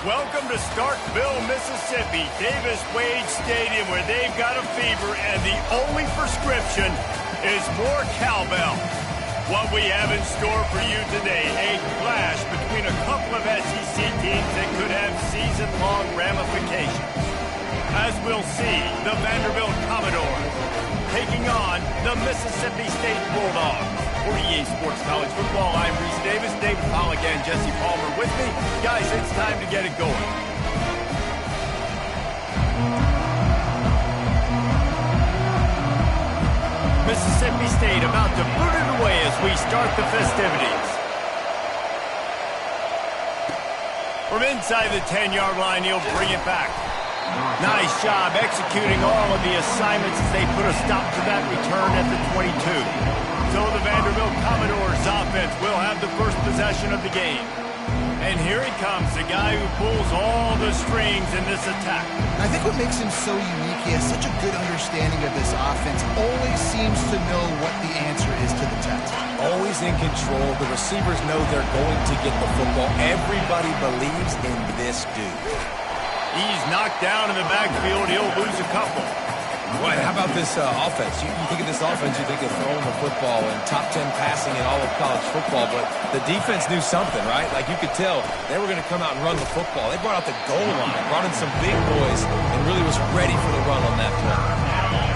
Welcome to Starkville, Mississippi, Davis-Wade Stadium, where they've got a fever, and the only prescription is more cowbell. What we have in store for you today, a clash between a couple of SEC teams that could have season-long ramifications. As we'll see, the Vanderbilt Commodores taking on the Mississippi State Bulldogs. For EA Sports College Football, I'm Reese Davis, David Pollock, and Jesse Palmer with me. Guys, it's time to get it going. Mississippi State about to boot it away as we start the festivities. From inside the 10-yard line, he'll bring it back. Nice job executing all of the assignments as they put a stop to that return at the 22. So the Vanderbilt Commodores offense will have the first possession of the game. And here he comes, the guy who pulls all the strings in this attack. I think what makes him so unique, he has such a good understanding of this offense, always seems to know what the answer is to the test. Always in control. The receivers know they're going to get the football. Everybody believes in this dude. He's knocked down in the backfield. He'll lose a couple. Well, how about this offense? You think of this offense, you think of throwing the football and top 10 passing in all of college football, but the defense knew something, right? Like you could tell they were going to come out and run the football. They brought out the goal line, brought in some big boys, and really was ready for the run on that play.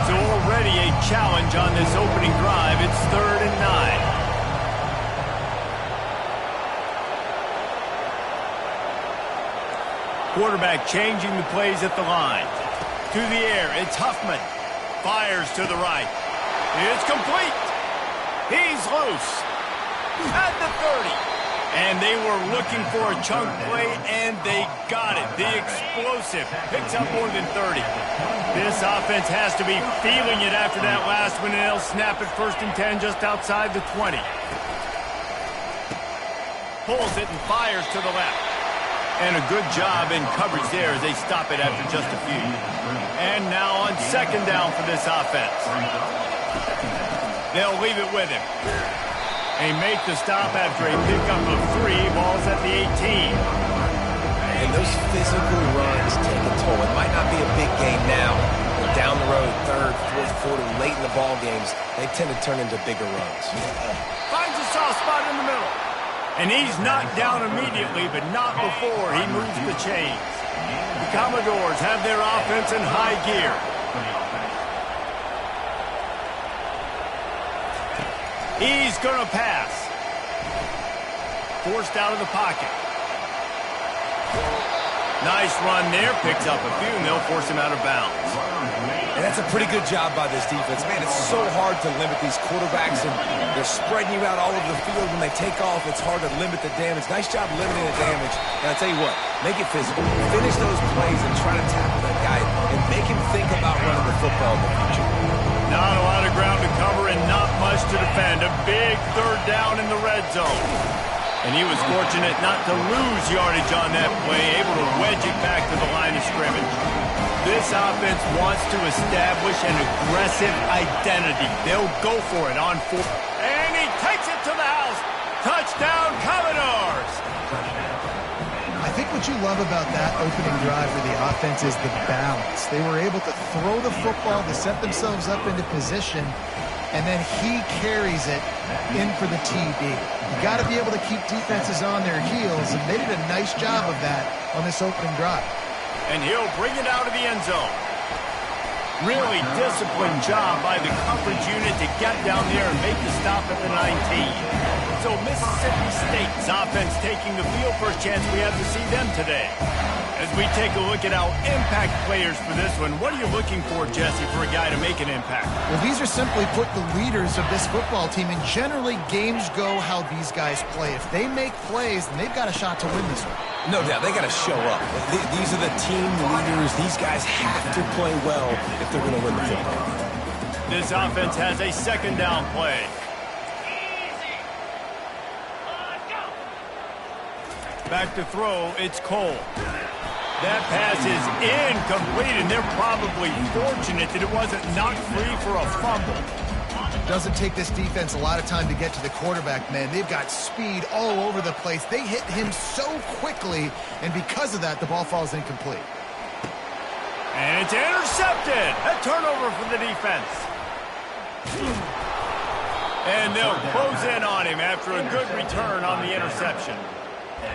So already a challenge on this opening drive. It's 3rd and 9. Quarterback changing the plays at the line. To the air, it's Huffman. Fires to the right. It's complete. He's loose. At the 30. And they were looking for a chunk play, and they got it. The explosive picks up more than 30. This offense has to be feeling it after that last one, and they'll snap it 1st and 10 just outside the 20. Pulls it and fires to the left. And a good job in coverage there as they stop it after just a few. And now on 2nd down for this offense. They'll leave it with him. They make the stop after a pickup of 3. Ball's at the 18. And those physical runs take a toll. It might not be a big game now, but down the road, 3rd, 4th quarter, late in the ball games, they tend to turn into bigger runs. Finds a soft spot in the middle. And he's knocked down immediately, but not before he moves the chains. The Commodores have their offense in high gear. He's going to pass. Forced out of the pocket. Nice run there. Picks up a few, and they'll force him out of bounds. And that's a pretty good job by this defense. Man, it's so hard to limit these quarterbacks, and they're spreading you out all over the field. When they take off, it's hard to limit the damage. Nice job limiting the damage. And I tell you what, make it physical. Finish those plays and try to tackle that guy and make him think about running the football in the future. Not a lot of ground to cover and not much to defend. A big 3rd down in the red zone. And he was fortunate not to lose yardage on that play, able to wedge it back to the line of scrimmage. This offense wants to establish an aggressive identity. They'll go for it on 4. And he takes it to the house. Touchdown, Commodores! I think what you love about that opening drive for the offense is the balance. They were able to throw the football to set themselves up into position, and then he carries it in for the TD. You got to be able to keep defenses on their heels, and they did a nice job of that on this opening drive. And he'll bring it out of the end zone. Really disciplined job by the coverage unit to get down there and make the stop at the 19. So Mississippi State's offense taking the field. First chance we have to see them today. As we take a look at our impact players for this one, what are you looking for, Jesse, for a guy to make an impact? Well, these are simply put the leaders of this football team, and generally games go how these guys play. If they make plays, then they've got a shot to win this one. No doubt, they got to show up. These are the team leaders. These guys have to play well if they're going to win the football. This offense has a 2nd down play. Back to throw, it's Cole. That pass is incomplete, and they're probably fortunate that it wasn't knocked free for a fumble. Doesn't take this defense a lot of time to get to the quarterback, man. They've got speed all over the place. They hit him so quickly, and because of that, the ball falls incomplete. And it's intercepted. A turnover for the defense. And they'll close in on him after a good return on the interception.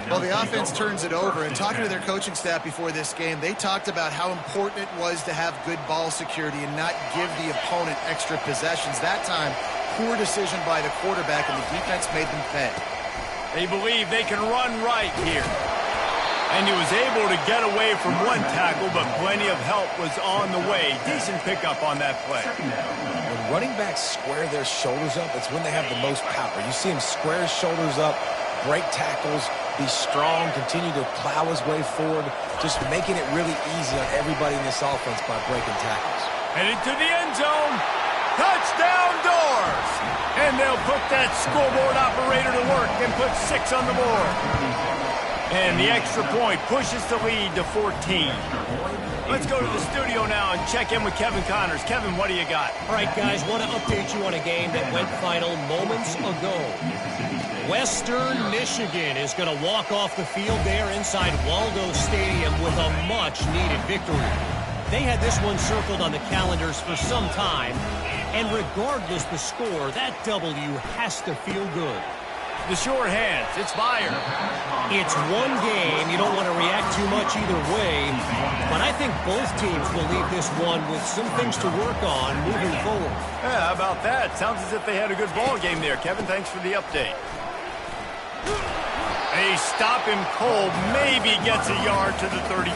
Well, the offense turns it over, and talking to their coaching staff before this game, they talked about how important it was to have good ball security and not give the opponent extra possessions. That time, poor decision by the quarterback, and the defense made them pay. They believe they can run right here. And he was able to get away from one tackle, but plenty of help was on the way. Decent pickup on that play. When running backs square their shoulders up, it's when they have the most power. You see him square his shoulders up, break tackles, be strong, continue to plow his way forward, just making it really easy on everybody in this offense by breaking tackles. Headed to the end zone. Touchdown Doors! And they'll put that scoreboard operator to work and put 6 on the board. And the extra point pushes the lead to 14. Let's go to the studio now and check in with Kevin Connors. Kevin, what do you got? All right, guys, want to update you on a game that went final moments ago. Western Michigan is going to walk off the field there inside Waldo Stadium with a much-needed victory. They had this one circled on the calendars for some time, and regardless the score, that W has to feel good. The short hands, it's fired. It's one game. You don't want to react too much either way, but I think both teams will leave this one with some things to work on moving forward. Yeah, how about that? Sounds as if they had a good ball game there. Kevin, thanks for the update. They stop him cold, maybe gets a yard to the 34.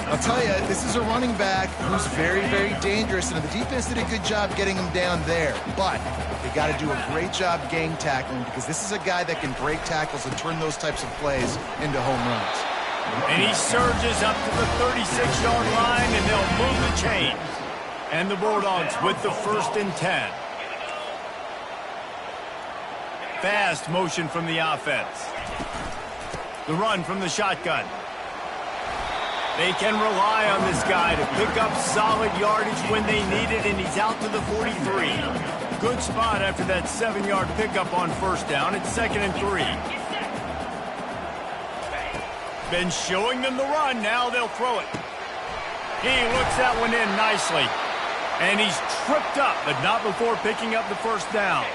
I'll tell you, this is a running back who's very, very dangerous, and the defense did a good job getting him down there. But they got to do a great job gang tackling, because this is a guy that can break tackles and turn those types of plays into home runs. And he surges up to the 36-yard line, and they'll move the chains. And the Bulldogs with the 1st and 10. Fast motion from the offense. The run from the shotgun. They can rely on this guy to pick up solid yardage when they need it, and he's out to the 43. Good spot after that 7-yard pickup on 1st down. It's 2nd and 3. Been showing them the run. Now they'll throw it. He looks that one in nicely. And he's tripped up, but not before picking up the 1st down.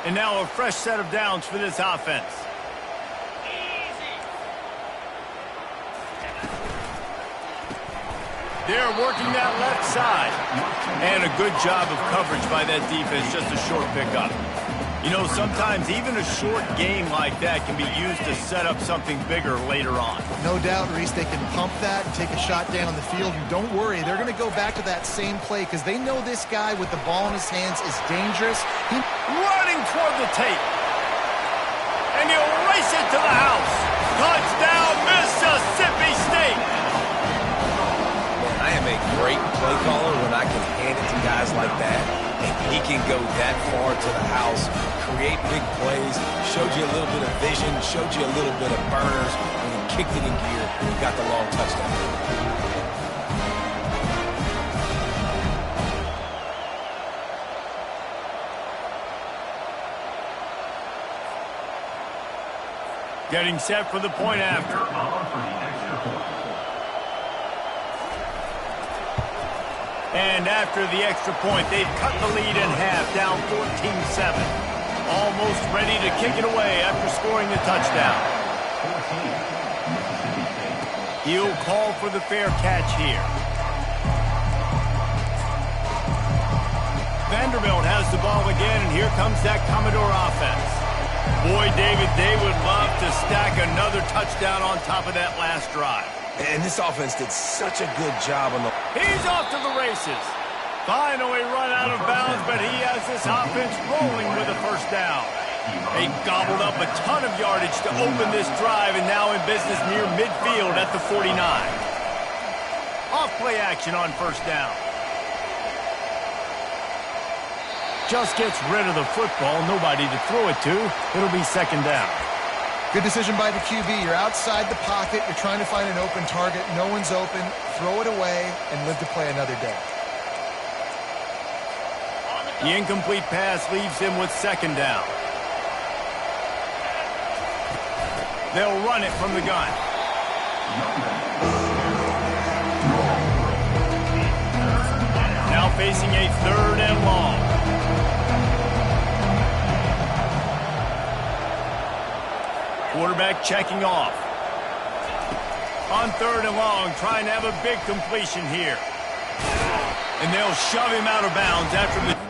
And now a fresh set of downs for this offense. They're working that left side. And a good job of coverage by that defense, just a short pickup. You know, sometimes even a short game like that can be used to set up something bigger later on. No doubt, Reese, they can pump that and take a shot down the field. And don't worry, they're going to go back to that same play because they know this guy with the ball in his hands is dangerous. Running toward the tape. And he'll race it to the house. Touchdown, Mississippi State. I am a great play caller when I can hand it to guys like that. And he can go that far to the house, create big plays, showed you a little bit of vision, showed you a little bit of burners, and he kicked it in gear and got the long touchdown. Getting set for the point after. And after the extra point, they've cut the lead in half, down 14-7. Almost ready to kick it away after scoring the touchdown. He'll call for the fair catch here. Vanderbilt has the ball again, and here comes that Commodore offense. Boy, David, they would love to stack another touchdown on top of that last drive. And this offense did such a good job on the... He's off to the races. Finally run out of bounds, but he has this offense rolling with a 1st down. They gobbled up a ton of yardage to open this drive, and now in business near midfield at the 49. Off play action on 1st down. Just gets rid of the football, nobody to throw it to. It'll be 2nd down. Good decision by the QB. You're outside the pocket. You're trying to find an open target. No one's open. Throw it away and live to play another day. The incomplete pass leaves him with second down. They'll run it from the gun. Now facing a third and long. Quarterback checking off. On third and long, trying to have a big completion here. And they'll shove him out of bounds after the...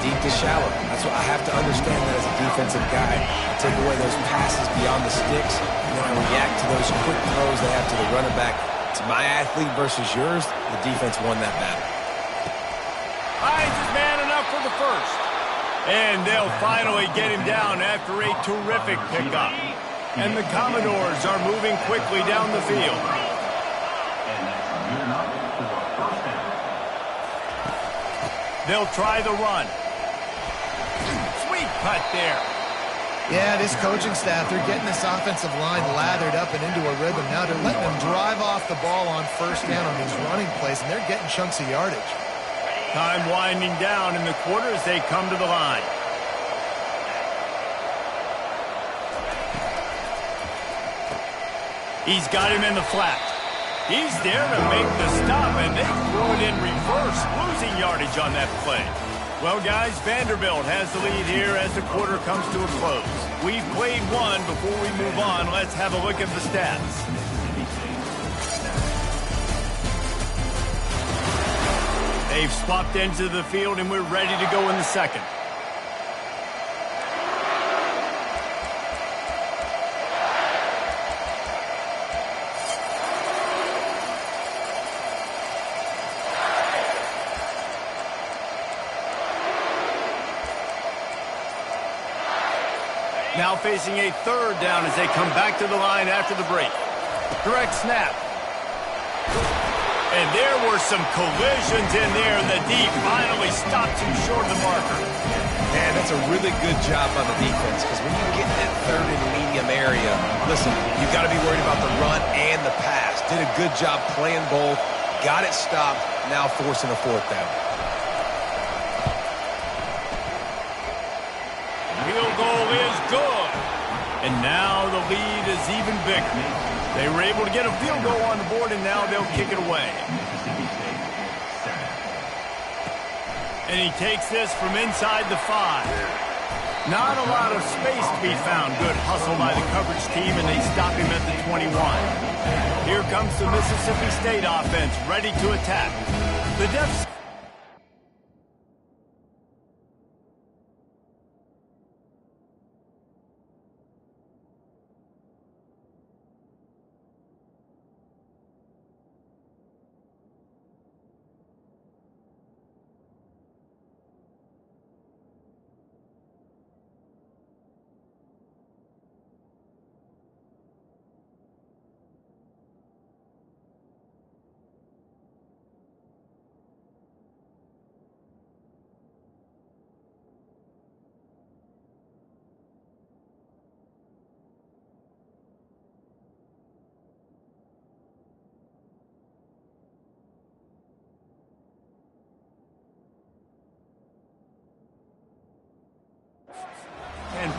Deep to shallow. That's what I have to understand that as a defensive guy. I take away those passes beyond the sticks, and then I react to those quick throws they have to the running back. To my athlete versus yours, the defense won that battle. Hines is man enough for the first. And they'll finally get him down after a terrific pickup. And the Commodores are moving quickly down the field. They'll try the run. Sweet cut there. Yeah, this coaching staff, they're getting this offensive line lathered up and into a rhythm. Now they're letting them drive off the ball on first down on these running plays, and they're getting chunks of yardage. Time winding down in the quarter as they come to the line. He's got him in the flat. He's there to make the stop, and they threw it in reverse, losing yardage on that play. Well, guys, Vanderbilt has the lead here as the quarter comes to a close. We've played one. Before we move on, let's have a look at the stats. They've swapped into the field, and we're ready to go in the second. Now facing a third down as they come back to the line after the break. Direct snap. And there were some collisions in there, and the D finally stopped him short of the marker. Man, that's a really good job by the defense, because when you get in that third and medium area, listen, you've got to be worried about the run and the pass. Did a good job playing both, got it stopped, now forcing a fourth down. Field goal is good. And now the lead is even bigger. They were able to get a field goal on the board, and now they'll kick it away. And he takes this from inside the 5. Not a lot of space to be found. Good hustle by the coverage team, and they stop him at the 21. Here comes the Mississippi State offense, ready to attack. The Defs...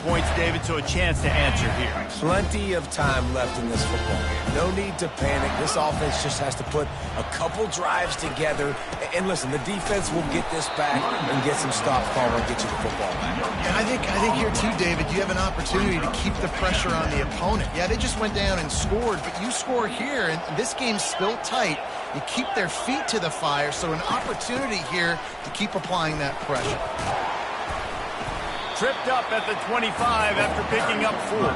points, David, so a chance to answer here. Plenty of time left in this football game. No need to panic. This offense just has to put a couple drives together. And listen, the defense will get this back and get some stops, Palmer, and get you the football back. Yeah, I think here too, David, you have an opportunity to keep the pressure on the opponent. Yeah, they just went down and scored, but you score here, and this game's still tight. You keep their feet to the fire, so an opportunity here to keep applying that pressure. Tripped up at the 25 after picking up 4.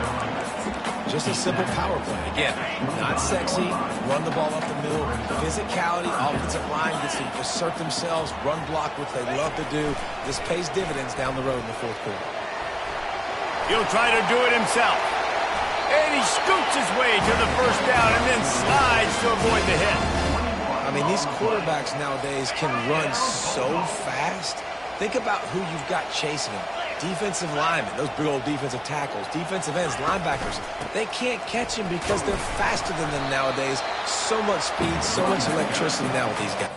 Just a simple power play. Again, not sexy, run the ball up the middle, physicality, offensive line gets to assert themselves, run block, which they love to do. This pays dividends down the road in the fourth quarter. He'll try to do it himself. And he scoots his way to the first down and then slides to avoid the hit. I mean, these quarterbacks nowadays can run so fast. Think about who you've got chasing him. Defensive linemen, those big old defensive tackles, defensive ends, linebackers, they can't catch him because they're faster than them nowadays. So much speed, so much electricity now with these guys.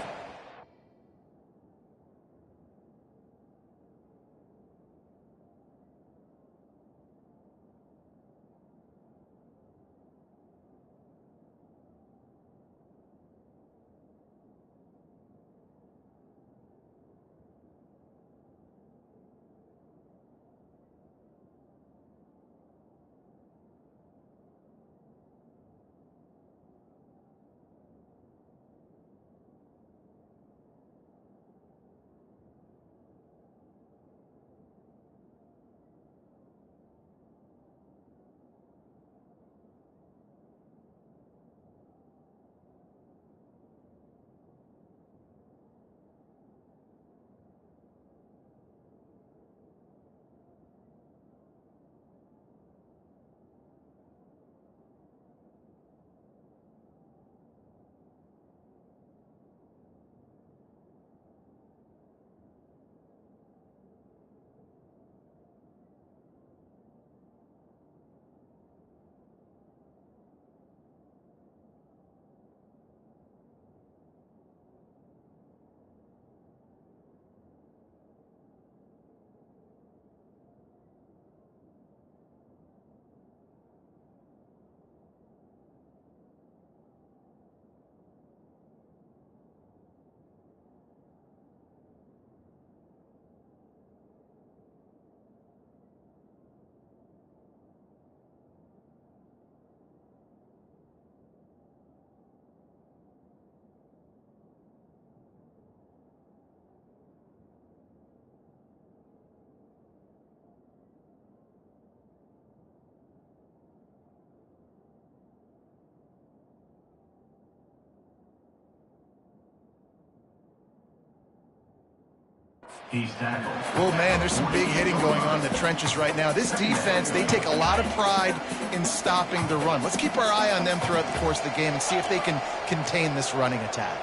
Well, man, there's some big hitting going on in the trenches right now. This defense, they take a lot of pride in stopping the run. Let's keep our eye on them throughout the course of the game and see if they can contain this running attack.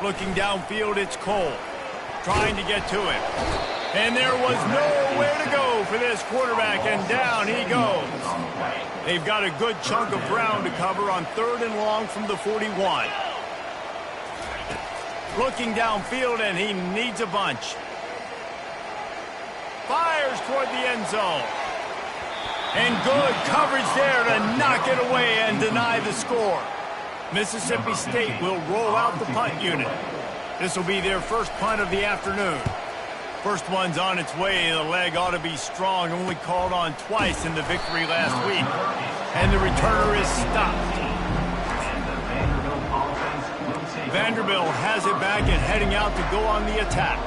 Looking downfield, it's Cole trying to get to it. And there was nowhere to go for this quarterback, and down he goes. They've got a good chunk of ground to cover on 3rd and long from the 41. Looking downfield, and he needs a bunch. Fires toward the end zone. And good coverage there to knock it away and deny the score. Mississippi State will roll out the punt unit. This will be their first punt of the afternoon. First one's on its way. The leg ought to be strong. Only called on twice in the victory last week. And the returner is stopped. Vanderbilt has it back and heading out to go on the attack.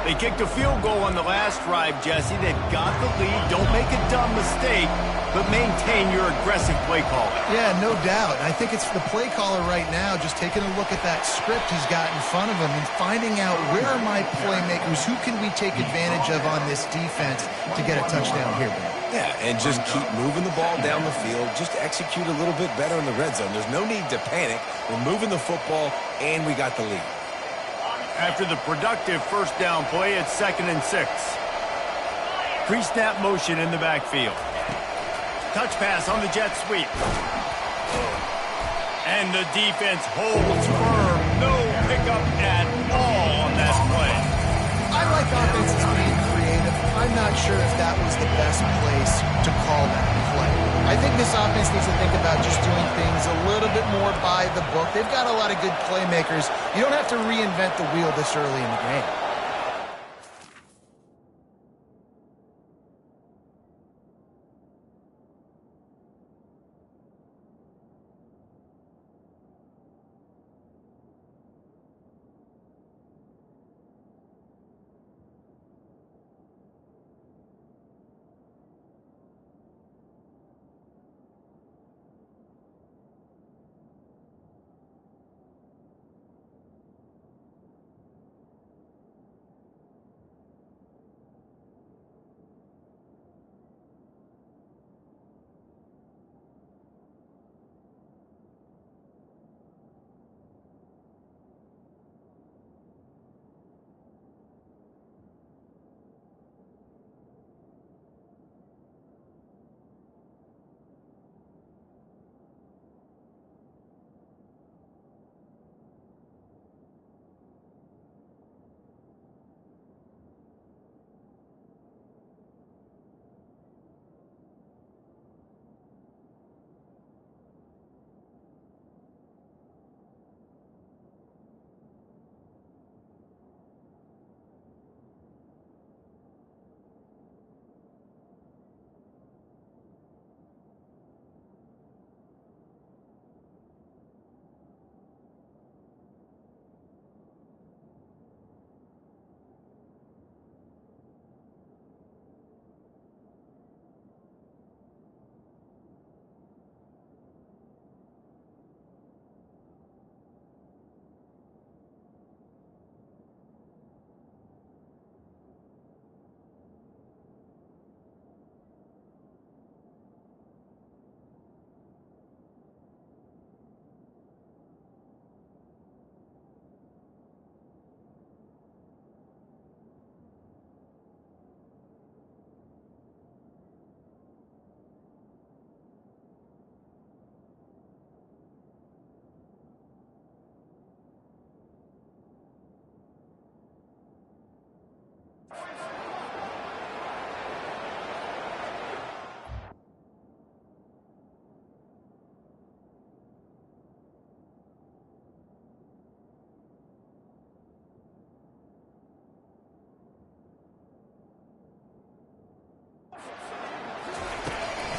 They kicked a field goal on the last drive, Jesse. They've got the lead. Don't make a dumb mistake, but maintain your aggressive play call. Yeah, no doubt. I think it's the play caller right now just taking a look at that script he's got in front of him and finding out where are my playmakers, who can we take advantage of on this defense to get a touchdown here, Ben. Yeah, and just keep moving the ball down the field. Just execute a little bit better in the red zone. There's no need to panic. We're moving the football, and we got the lead. After the productive first down play, it's 2nd and 6. Pre-snap motion in the backfield. Touch pass on the jet sweep. And the defense holds firm. No pickup at all on that play. I like offenses being creative. I'm not sure if that was the best place to call that play. I think this offense needs to think about just doing things a little bit more by the book. They've got a lot of good playmakers. You don't have to reinvent the wheel this early in the game.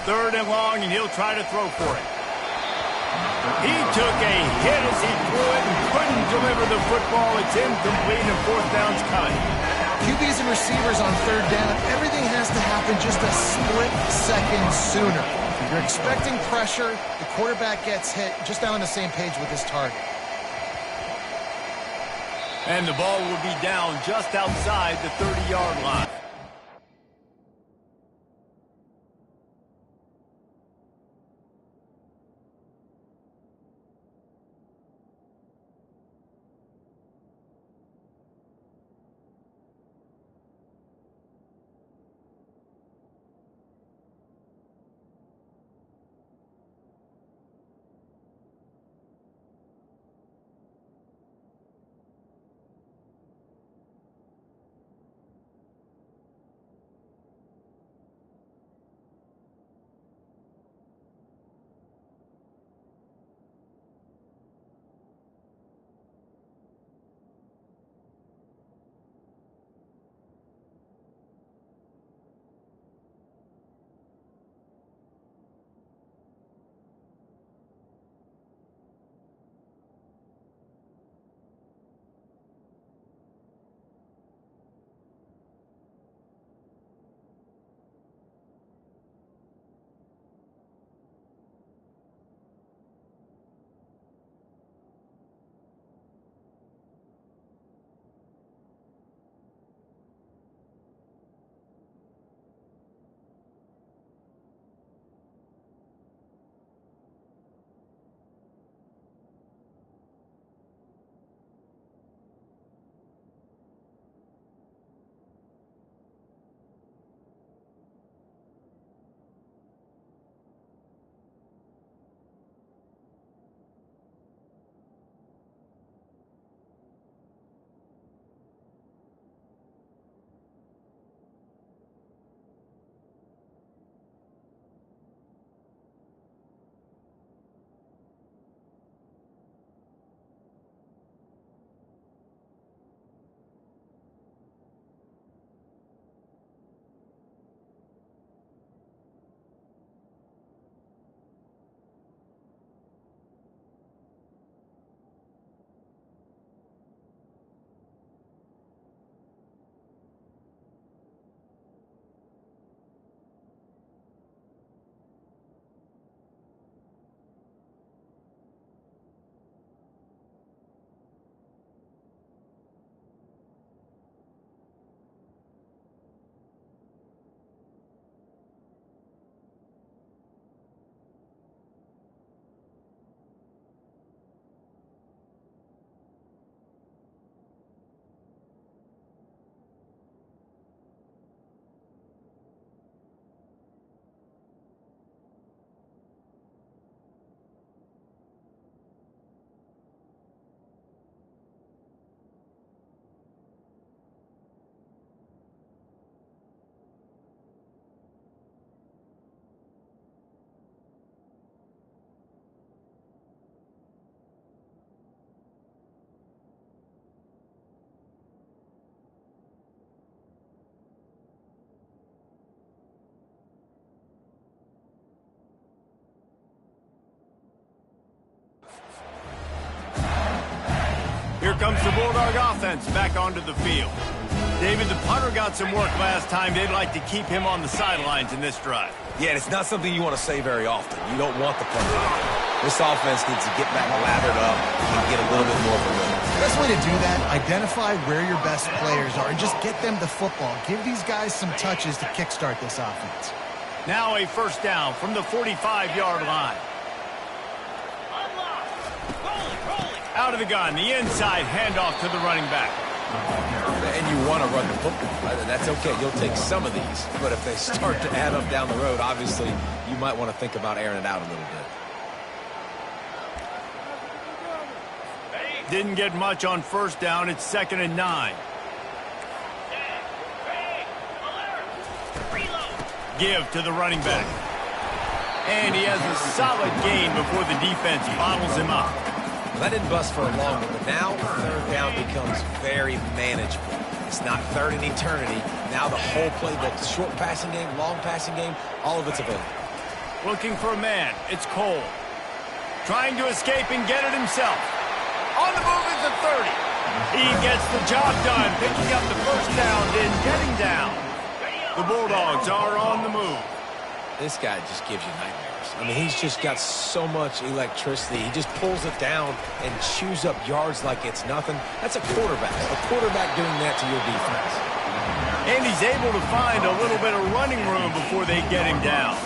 3rd and long, and he'll try to throw for it. He took a hit as he threw it and couldn't deliver the football. It's incomplete, and 4th down's coming. QBs and receivers on 3rd down, everything has to happen just a split second sooner. If you're expecting pressure, the quarterback gets hit, just not on the same page with his target. And the ball will be down just outside the 30-yard line. Here comes the Bulldog offense back onto the field. David, the punter got some work last time. They'd like to keep him on the sidelines in this drive. Yeah, and it's not something you want to say very often. You don't want the punter. This offense needs to get back lathered up and get a little bit more of a rhythm. The best way to do that, identify where your best players are and just get them the football. Give these guys some touches to kickstart this offense. Now a 1st down from the 45-yard line. Out of the gun, the inside handoff to the running back. And you want to run the football. That's okay. You'll take some of these. But if they start to add up down the road, obviously, you might want to think about airing it out a little bit. Didn't get much on 1st down. It's 2nd and 9. Give to the running back. And he has a solid gain before the defense bottles him up. Well, that didn't bust for a long one, but now 3rd down becomes very manageable. It's not 3rd and eternity. Now the whole playbook, short passing game, long passing game, all of it's available. Looking for a man. It's Cole. Trying to escape and get it himself. On the move is the 30. He gets the job done, picking up the first down, then getting down. The Bulldogs are on the move. This guy just gives you nightmares. I mean, he's just got so much electricity. He just pulls it down and chews up yards like it's nothing. That's a quarterback. A quarterback doing that to your defense. And he's able to find a little bit of running room before they get him down.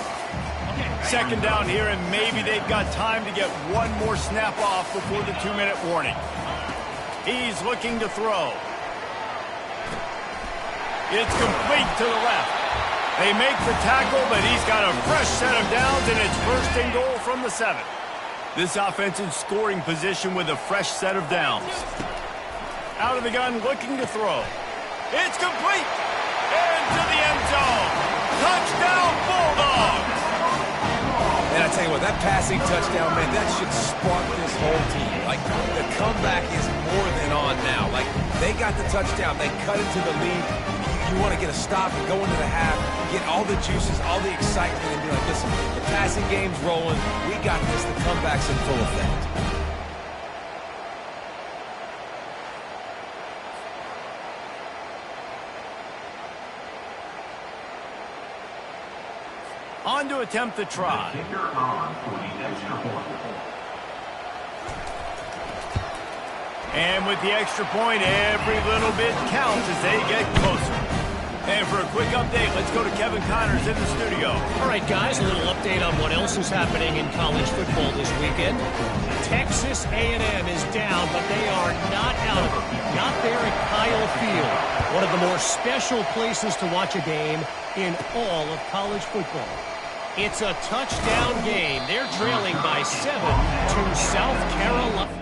Second down here, and maybe they've got time to get one more snap off before the 2-minute warning. He's looking to throw. It's complete to the left. They make the tackle, but he's got a fresh set of downs, and it's first and goal from the 7. This offense in scoring position with a fresh set of downs. Out of the gun, looking to throw. It's complete. Into the end zone. Touchdown, Bulldogs. And I tell you what, that passing touchdown, man, that should spark this whole team. Like, the comeback is more than on now. Like, they got the touchdown. They cut into the lead. You want to get a stop and go into the half, get all the juices, all the excitement, and be like, listen, the passing game's rolling. We got this. The comeback's in full effect. On to attempt the try. And with the extra point, every little bit counts as they get closer. And for a quick update, let's go to Kevin Connors in the studio. All right, guys, a little update on what else is happening in college football this weekend. Texas A&M is down, but they are not out of it. Not there at Kyle Field, one of the more special places to watch a game in all of college football. It's a touchdown game. They're trailing by 7 to South Carolina.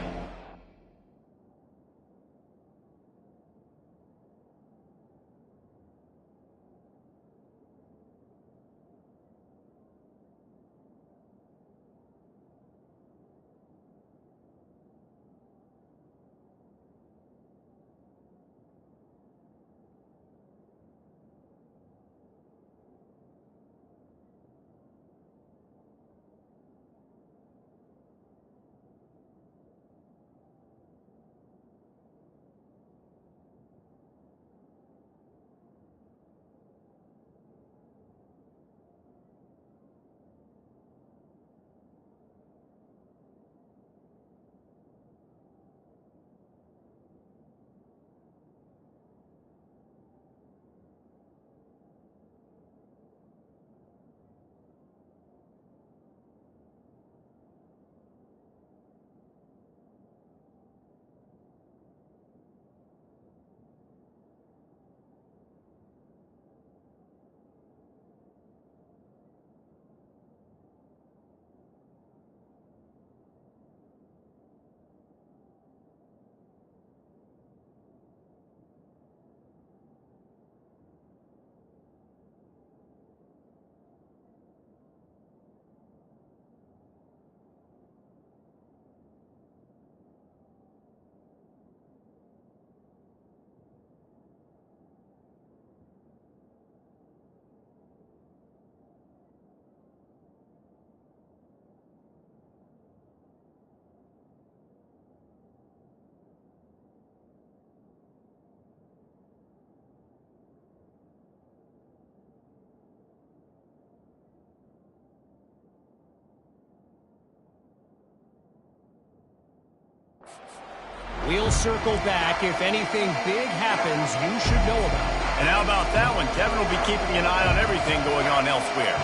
We'll circle back. If anything big happens, you should know about it. And how about that one? Kevin will be keeping an eye on everything going on elsewhere.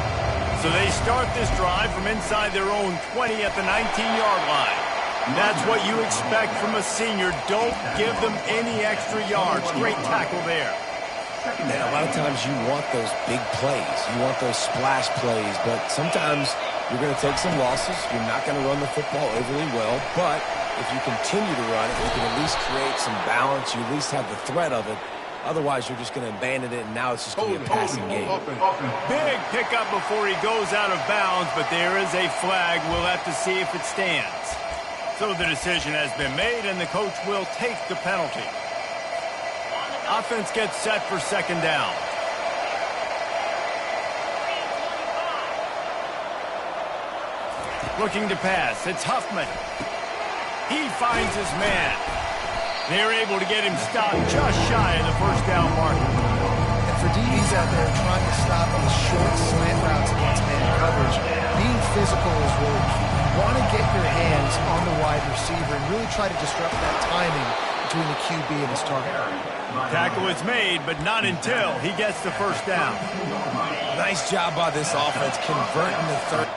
So they start this drive from inside their own 20 at the 19-yard line. That's what you expect from a senior. Don't give them any extra yards. Great tackle there. Man, a lot of times you want those big plays. You want those splash plays, but sometimes you're going to take some losses. You're not going to run the football overly well, but if you continue to run it, you can at least create some balance. You at least have the threat of it. Otherwise, you're just going to abandon it, and now it's just going to be a passing game. Big pickup before he goes out of bounds, but there is a flag. We'll have to see if it stands. So the decision has been made, and the coach will take the penalty. Offense gets set for second down. Looking to pass. It's Huffman. He finds his man. They're able to get him stopped just shy of the first down marker. And for DBs out there trying to stop these short slant routes against man coverage, being physical is really key. You want to get your hands on the wide receiver and really try to disrupt that timing between the QB and his target. Tackle is made, but not until he gets the first down. Nice job by this offense converting the third.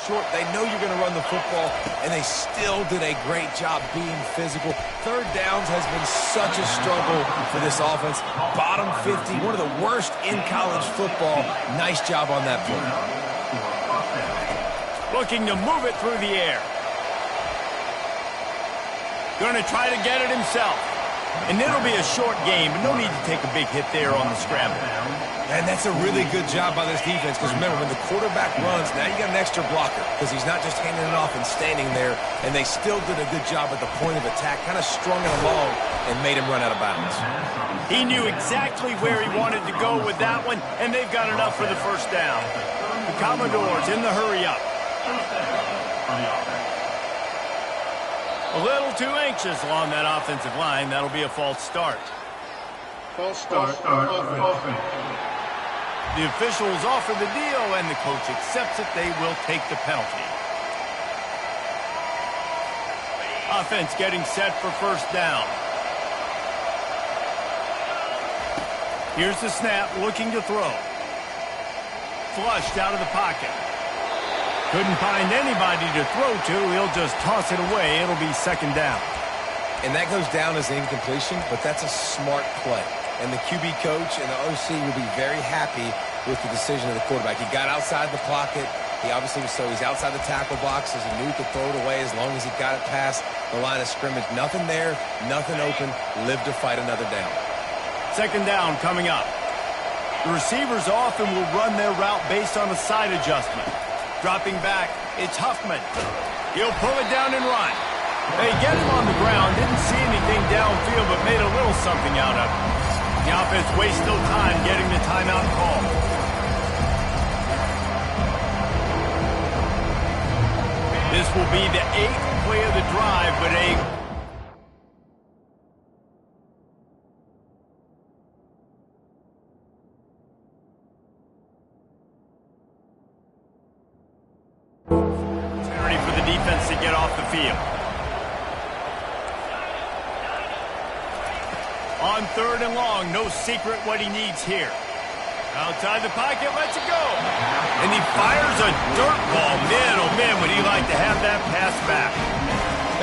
Short, they know you're going to run the football, and they still did a great job being physical. Third downs has been such a struggle for this offense. Bottom 50, one of the worst in college football. Nice job on that play. Looking to move it through the air. Going to try to get it himself. And it'll be a short game, but no need to take a big hit there on the scramble. And that's a really good job by this defense, because remember, when the quarterback runs, now you got an extra blocker, because he's not just handing it off and standing there, and they still did a good job at the point of attack, kind of strung it along and made him run out of bounds. He knew exactly where he wanted to go with that one, and they've got enough for the first down. The Commodores in the hurry-up. A little too anxious along that offensive line. That'll be a false start. False start. Offense. The officials offer the deal, and the coach accepts it. They will take the penalty. Offense getting set for first down. Here's the snap, looking to throw. Flushed out of the pocket. Couldn't find anybody to throw to. He'll just toss it away. It'll be second down. And that goes down as an incompletion, but that's a smart play. And the QB coach and the OC will be very happy with the decision of the quarterback. He got outside the pocket. He obviously was, so he's outside the tackle box, as he knew he could throw it away as long as he got it past the line of scrimmage. Nothing there, nothing open. Live to fight another down. Second down coming up. The receivers often will run their route based on a side adjustment. Dropping back, it's Huffman. He'll pull it down and run. They get him on the ground, didn't see anything downfield, but made a little something out of it. The offense wastes no time getting the timeout call. This will be the 8th play of the drive, but ready for the defense to get off the field. On third and long, no secret what he needs here. Outside the pocket, lets it go. And he fires a dirt ball. Man, oh man, would he like to have that pass back.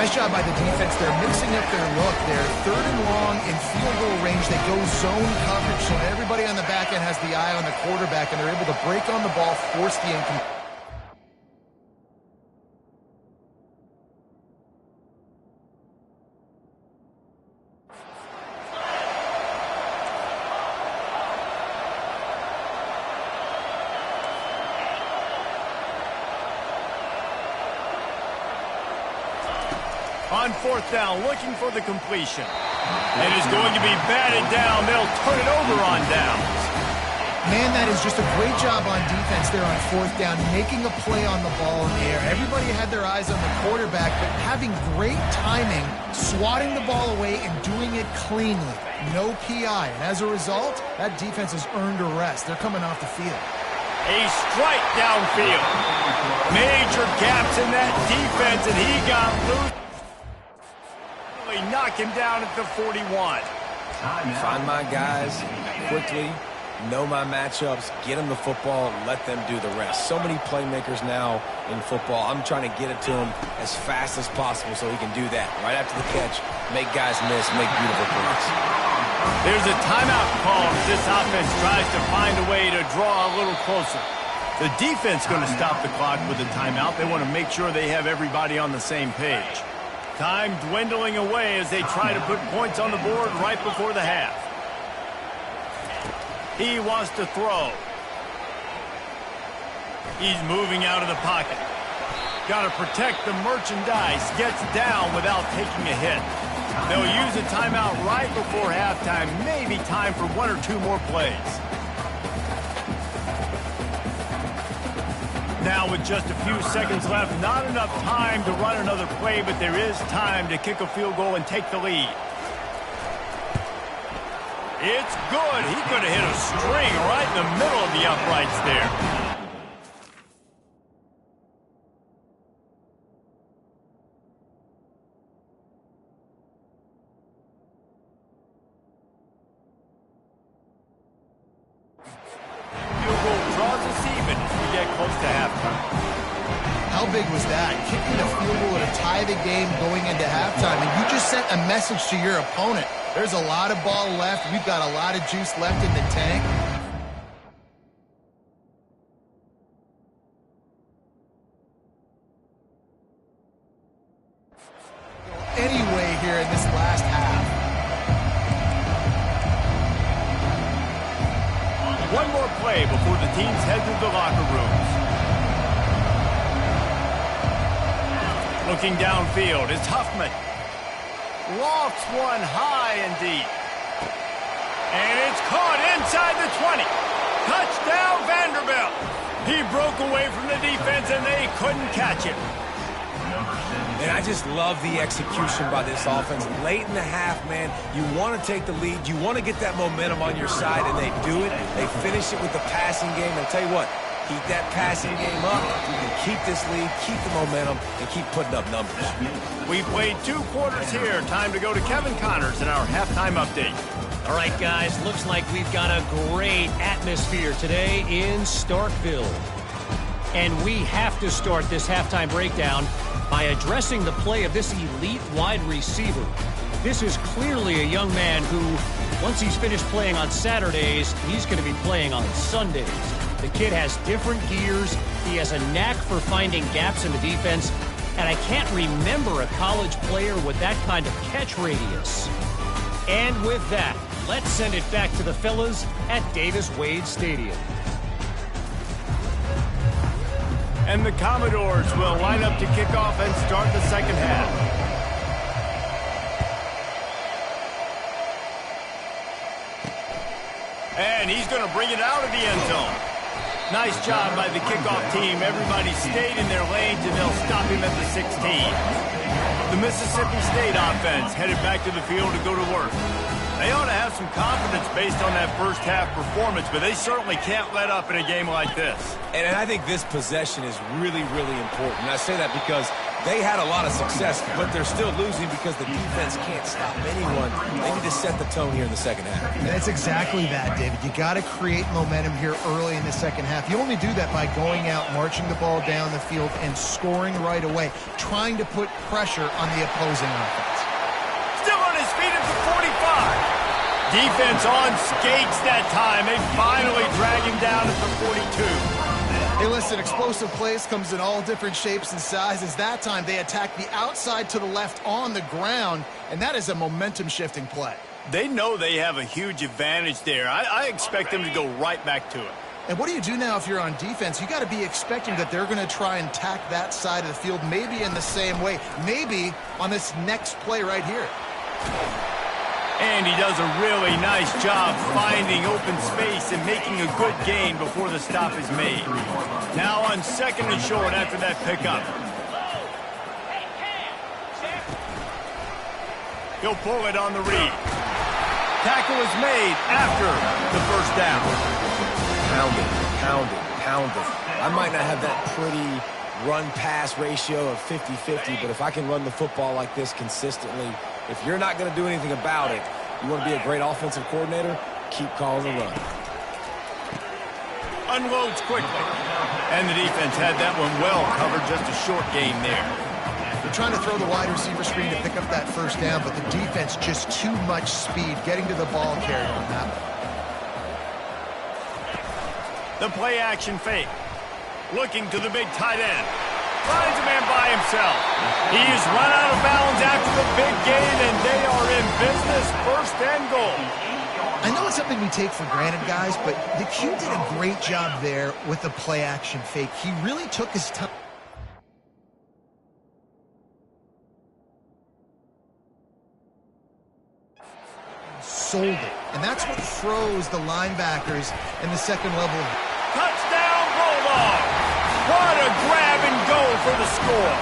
Nice job by the defense. They're mixing up their look. They're third and long in field goal range. They go zone coverage, so everybody on the back end has the eye on the quarterback, and they're able to break on the ball, force the incomplete. On fourth down, looking for the completion. It is going to be batted down. They'll turn it over on downs. Man, that is just a great job on defense there on fourth down, making a play on the ball in the air. Everybody had their eyes on the quarterback, but having great timing, swatting the ball away and doing it cleanly. No PI. And as a result, that defense has earned a rest. They're coming off the field. A strike downfield. Major gaps in that defense, and he got loose. Knock him down at the 41. Find my guys quickly, know my matchups, get them the football, and let them do the rest. So many playmakers now in football. I'm trying to get it to him as fast as possible so he can do that. Right after the catch, make guys miss, make beautiful plays. There's a timeout call as this offense tries to find a way to draw a little closer. The defense going to stop the clock with a timeout. They want to make sure they have everybody on the same page. Time dwindling away as they try to put points on the board right before the half. He wants to throw. He's moving out of the pocket. Got to protect the merchandise. Gets down without taking a hit. They'll use a timeout right before halftime. Maybe time for 1 or 2 more plays. Now with just a few seconds left, not enough time to run another play, but there is time to kick a field goal and take the lead. It's good. He could have hit a string right in the middle of the uprights there. Field goal draws us even as we get close to halftime. How big was that? Kicking a field goal to tie the game going into halftime, and you just sent a message to your opponent. There's a lot of ball left. We've got a lot of juice left in the tank. Anyway here in this last half. One more play before the teams head to the locker rooms. Looking downfield is Huffman. Lofts one high and deep. And it's caught inside the 20. Touchdown, Vanderbilt. He broke away from the defense, and they couldn't catch him. And I just love the execution by this offense. Late in the half, man, you want to take the lead. You want to get that momentum on your side, and they do it. They finish it with the passing game. I'll tell you what, keep that passing game up. You can keep this lead, keep the momentum, and keep putting up numbers. We played 2 quarters here. Time to go to Kevin Connors in our halftime update. All right, guys, looks like we've got a great atmosphere today in Starkville. And we have to start this halftime breakdown by addressing the play of this elite wide receiver. This is clearly a young man who, once he's finished playing on Saturdays, he's going to be playing on Sundays. The kid has different gears. He has a knack for finding gaps in the defense. And I can't remember a college player with that kind of catch radius. And with that, let's send it back to the fellas at Davis-Wade Stadium. And the Commodores will line up to kick off and start the second half. And he's going to bring it out of the end zone. Nice job by the kickoff team. Everybody stayed in their lanes, and they'll stop him at the 16. The Mississippi State offense headed back to the field to go to work. They ought to have some confidence based on that first half performance, but they certainly can't let up in a game like this. And I think this possession is really, really important. And I say that because they had a lot of success, but they're still losing because the defense can't stop anyone. They need to set the tone here in the second half. That's exactly that, David. You got to create momentum here early in the second half. You only do that by going out, marching the ball down the field, and scoring right away, trying to put pressure on the opposing offense. Still on his feet at the 45. Defense on skates that time. They finally drag him down at the 42. Hey, listen, explosive plays comes in all different shapes and sizes. That time they attack the outside to the left on the ground, and that is a momentum-shifting play. They know they have a huge advantage there. I expect them to go right back to it. And what do you do now if you're on defense? You got to be expecting that they're going to try and attack that side of the field, maybe in the same way, maybe on this next play right here. And he does a really nice job finding open space and making a good gain before the stop is made. Now on second and short after that pickup. He'll pull it on the read. Tackle is made after the first down. Pounding, pounding, pounding. I might not have that pretty run-pass ratio of 50-50, but if I can run the football like this consistently, if you're not going to do anything about it, you want to be a great offensive coordinator, keep calling the run. Unloads quickly. And the defense had that one well covered, just a short gain there. They're trying to throw the wide receiver screen to pick up that first down, but the defense just too much speed getting to the ball carrier on that one. The play action fake. Looking to the big tight end. Finds a man by himself. He's run out of bounds after the big gain, and they are in business, first and goal. I know it's something we take for granted, guys, but the Q did a great job there with the play action fake. He really took his time. sold it. And that's what froze the linebackers in the second level. Touchdown, Bulldogs! What a grab and go for the score.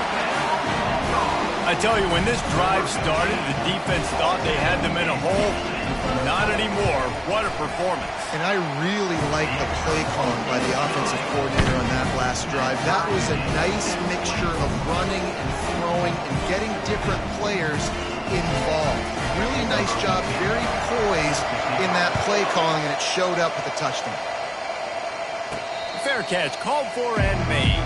I tell you, when this drive started, the defense thought they had them in a hole. Not anymore. What a performance. And I really like the play calling by the offensive coordinator on that last drive. That was a nice mixture of running and throwing and getting different players involved. Really nice job, very poised in that play calling, and it showed up with a touchdown. Fair catch, called for and made.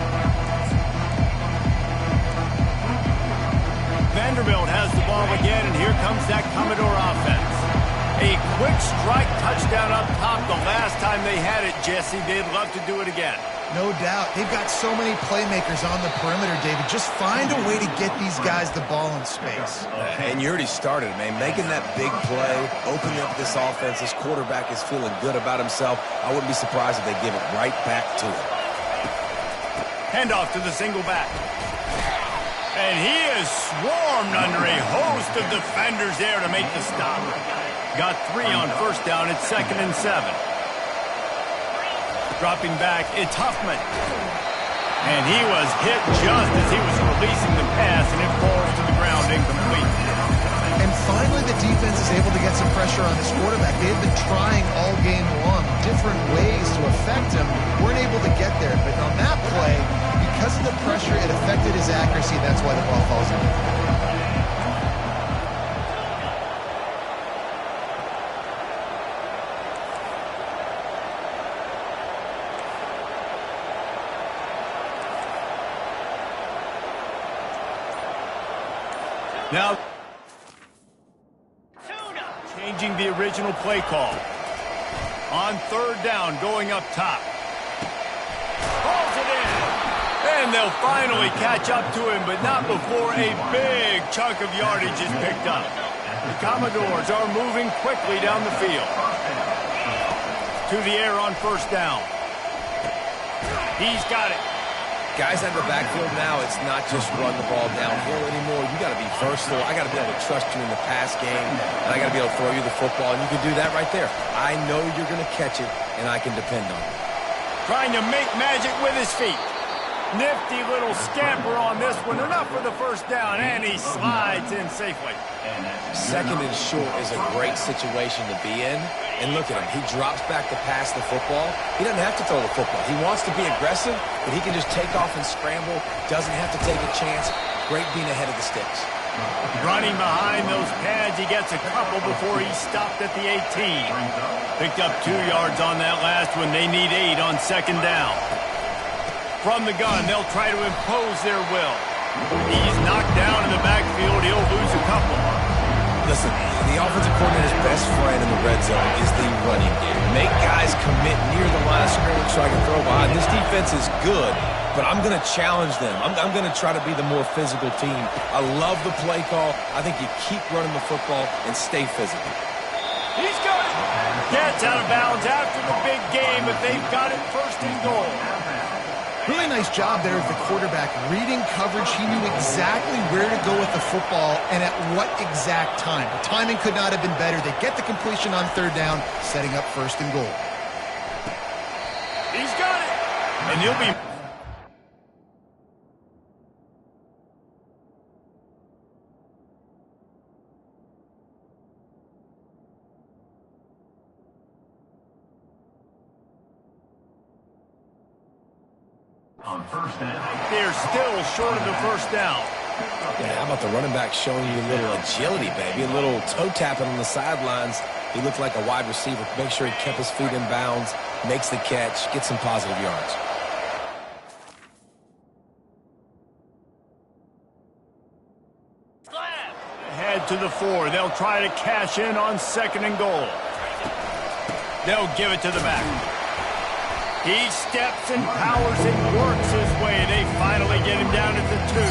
Vanderbilt has the ball again, and here comes that Commodore offense. A quick strike touchdown up top the last time they had it, Jesse. They'd love to do it again. No doubt. They've got so many playmakers on the perimeter, David. Just find a way to get these guys the ball in space. And you already started, man. Making that big play, opening up this offense. This quarterback is feeling good about himself. I wouldn't be surprised if they give it right back to him. Handoff to the single back. And he is swarmed under a host of defenders there to make the stop. Got 3 on first down. It's 2nd and 7. Dropping back, it's Huffman. And he was hit just as he was releasing the pass, and it falls to the ground incomplete. And finally, the defense is able to get some pressure on this quarterback. They had been trying all game long different ways to affect him. Weren't able to get there. But on that play, because of the pressure, it affected his accuracy. That's why the ball falls in. Now, changing the original play call. On 3rd down, going up top. Calls it in. And they'll finally catch up to him, but not before a big chunk of yardage is picked up. The Commodores are moving quickly down the field. To the air on 1st down. He's got it. Guys out of the backfield now, it's not just run the ball downhill anymore. You got to be versatile. I got to be able to trust you in the pass game, and I got to be able to throw you the football, and you can do that right there. I know you're going to catch it, and I can depend on it. Trying to make magic with his feet. Nifty little scamper on this one. Enough for the 1st down, and he slides in safely. 2nd and short is a great situation to be in. And look at him. He drops back to pass the football. He doesn't have to throw the football. He wants to be aggressive, but he can just take off and scramble. Doesn't have to take a chance. Great being ahead of the sticks. Running behind those pads, he gets a couple before he stopped at the 18. Picked up 2 yards on that last one. They need 8 on 2nd down. From the gun, they'll try to impose their will. He's knocked down in the backfield. He'll lose a couple. Listen, the offensive coordinator's best friend in the red zone is the running game. Make guys commit near the line of scrimmage so I can throw behind. This defense is good, but I'm going to challenge them. I'm going to try to be the more physical team. I love the play call. I think you keep running the football and stay physical. He's got it. Gets out of bounds after the big game, but they've got it 1st and goal. Really nice job there of the quarterback. Reading coverage, he knew exactly where to go with the football and at what exact time. The timing could not have been better. They get the completion on 3rd down, setting up 1st and goal. He's got it. And he'll be... On 1st down. They're still short of the 1st down. Yeah, how about the running back showing you a little agility, baby? A little toe tapping on the sidelines. He looked like a wide receiver. Make sure he kept his feet in bounds, makes the catch, gets some positive yards. Head to the 4. They'll try to cash in on 2nd and goal. They'll give it to the back. He steps and powers and works his way. They finally get him down at the 2.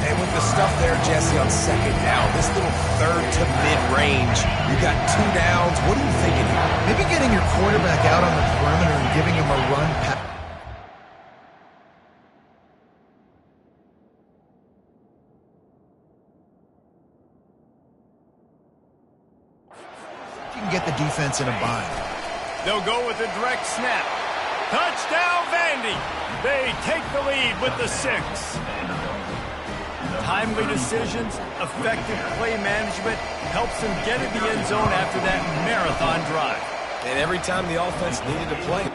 And with the stuff there, Jesse, on 2nd down, this little 3rd to mid-range, you got 2 downs. What are you thinking here? Maybe getting your quarterback out on the perimeter and giving him a run pass. can get the defense in a bind. They'll go with a direct snap. Touchdown, Vandy. They take the lead with the 6. Timely decisions, effective play management helps them get in the end zone after that marathon drive. And every time the offense needed to play.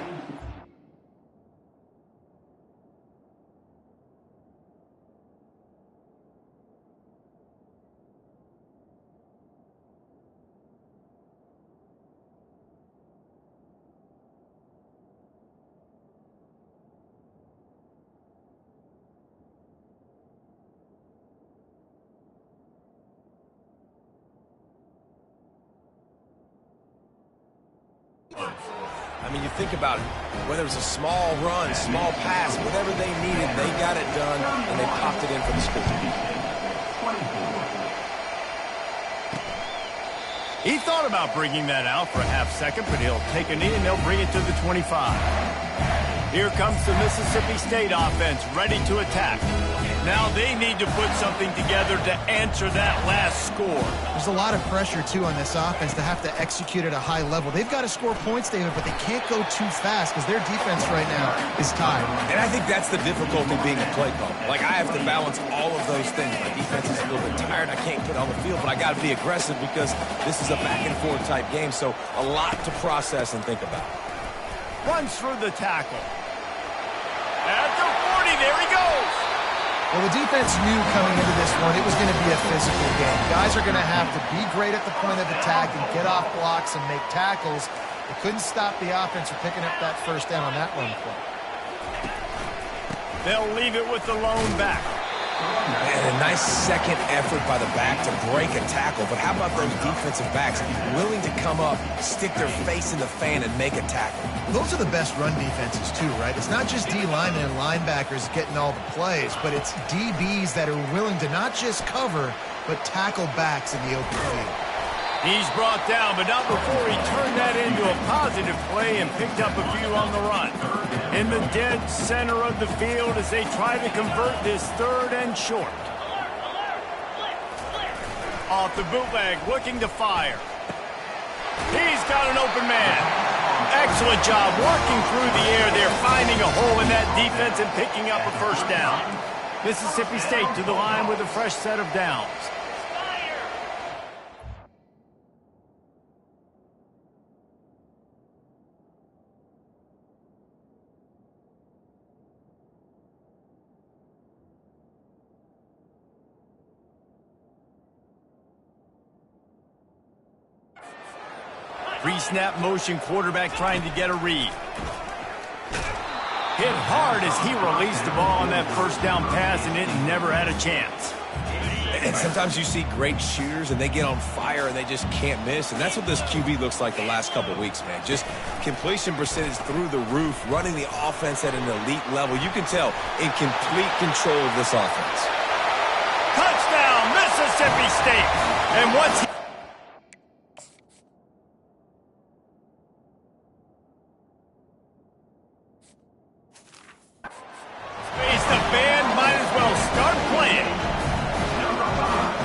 I mean, you think about it, whether it's a small run, small pass, whatever they needed, they got it done, and they popped it in for the score. He thought about bringing that out for a half second, but he'll take a knee and they'll bring it to the 25. Here comes the Mississippi State offense, ready to attack. Now they need to put something together to answer that last score. There's a lot of pressure, too, on this offense to have to execute at a high level. They've got to score points, David, but they can't go too fast because their defense right now is tied. And I think that's the difficulty being a play caller. Like, I have to balance all of those things. My defense is a little bit tired. I can't get on the field, but I got to be aggressive because this is a back-and-forth type game, so a lot to process and think about. Runs through the tackle. At the 40, there he goes. Well, the defense knew coming into this one it was going to be a physical game. Guys are going to have to be great at the point of attack and get off blocks and make tackles. They couldn't stop the offense from picking up that first down on that run play. They'll leave it with the lone back. Man, a nice second effort by the back to break a tackle. But how about those defensive backs willing to come up, stick their face in the fan, and make a tackle? Those are the best run defenses, too, right? It's not just D linemen and linebackers getting all the plays, but it's DBs that are willing to not just cover, but tackle backs in the open field. He's brought down, but not before he turned that into a positive play and picked up a few on the run. In the dead center of the field as they try to convert this 3rd and short. Off the bootleg, looking to fire. He's got an open man. Excellent job working through the air there, finding a hole in that defense and picking up a first down. Mississippi State to the line with a fresh set of downs. Pre-snap motion quarterback trying to get a read. Hit hard as he released the ball on that first down pass and it never had a chance. And sometimes you see great shooters and they get on fire and they just can't miss. And that's what this QB looks like the last couple of weeks, man. Just completion percentage through the roof, running the offense at an elite level. You can tell in complete control of this offense. Touchdown, Mississippi State. And once he the band might as well start playing.